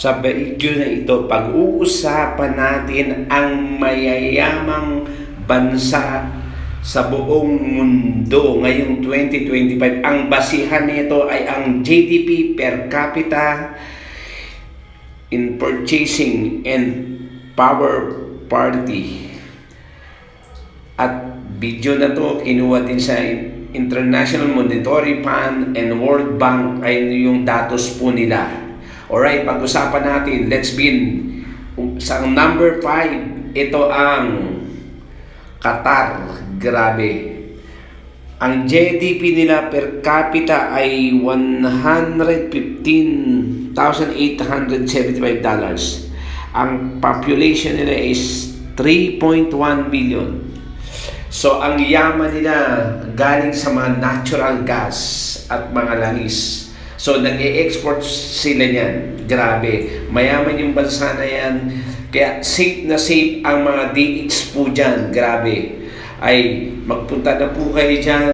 Sa video na ito, pag-uusapan natin ang mayayamang bansa sa buong mundo ngayong 2025. Ang basihan nito ay ang GDP per capita in purchasing and power parity. At video na to kinuha din sa International Monetary Fund and World Bank, ay yung datos po nila. Alright, pag-usapan natin. Let's begin. Sa number 5, ito ang Qatar. Grabe. Ang GDP nila per capita ay $115,875. Ang population nila is 3.1 billion. So, ang yaman nila galing sa mga natural gas at mga langis. So, nag-e-export sila niyan. Grabe. Mayaman yung bansa na yan. Kaya safe na safe ang mga DH po dyan. Grabe. Ay, magpunta na po kayo dyan.